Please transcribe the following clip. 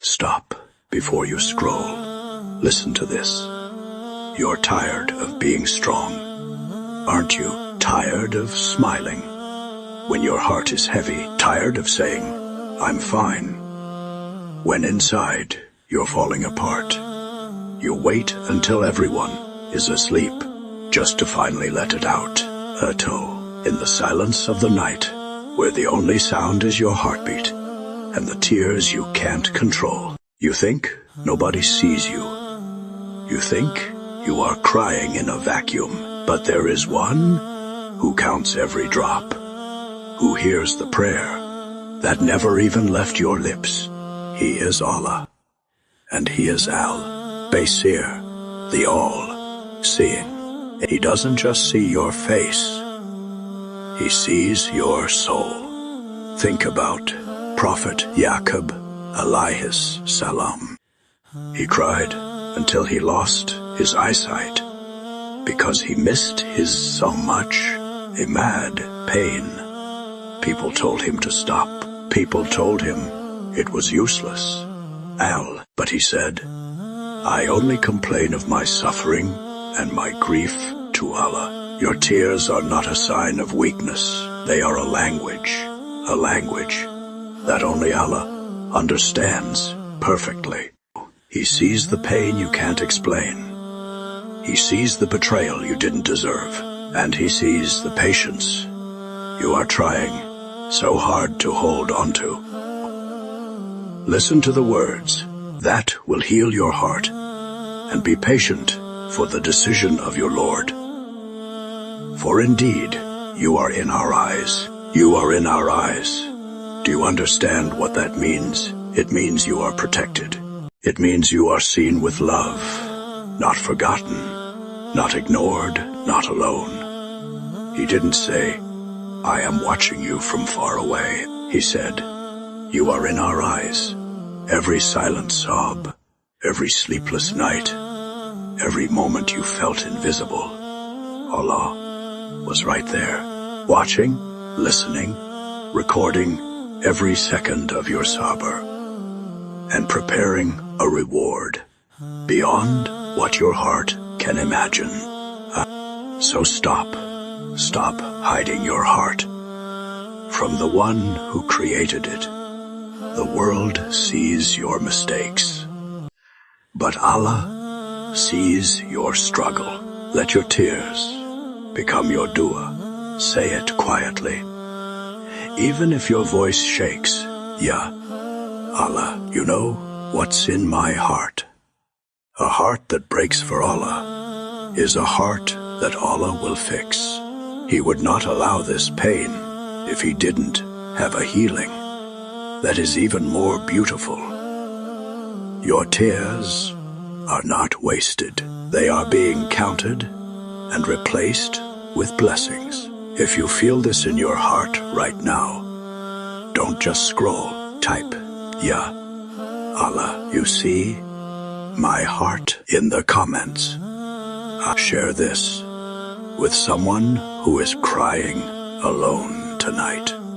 Stop before you scroll. Listen to this. You're tired of being strong. Aren't you? Tired of smiling when your heart is heavy, tired of saying, I'm fine, when inside you're falling apart. You wait until everyone is asleep just to finally let it out. A toe in the silence of the night, where the only sound is your heartbeat and the tears you can't control. You think nobody sees you. You think you are crying in a vacuum, but there is one who counts every drop, who hears the prayer that never even left your lips. He is Allah, and He is Al-Basir, the all-seeing. He doesn't just see your face, He sees your soul. Think about Prophet Yaqub alayhis salam. He cried until he lost his eyesight because he missed his so much, a mad pain. People told him to stop. People told him it was useless. But he said, I only complain of my suffering and my grief to Allah. Your tears are not a sign of weakness. They are a language that only Allah understands perfectly. He sees the pain you can't explain. He sees the betrayal you didn't deserve. And He sees the patience you are trying so hard to hold onto. Listen to the words that will heal your heart, and be patient for the decision of your Lord. For indeed, you are in our eyes. You are in our eyes. Do you understand what that means? It means you are protected. It means you are seen with love, not forgotten, not ignored, not alone. He didn't say, I am watching you from far away. He said, you are in our eyes. Every silent sob, every sleepless night, every moment you felt invisible, Allah was right there, watching, listening, recording every second of your sabr, and preparing a reward beyond what your heart can imagine. So stop hiding your heart from the one who created it. The world sees your mistakes, but Allah sees your struggle. Let your tears become your dua. Say it quietly, even if your voice shakes. Ya Allah, you know what's in my heart. A heart that breaks for Allah is a heart that Allah will fix. He would not allow this pain if He didn't have a healing that is even more beautiful. Your tears are not wasted. They are being counted and replaced with blessings. If you feel this in your heart right now, don't just scroll. Type, Ya Allah, you see my heart in the comments. Share this with someone who is crying alone tonight.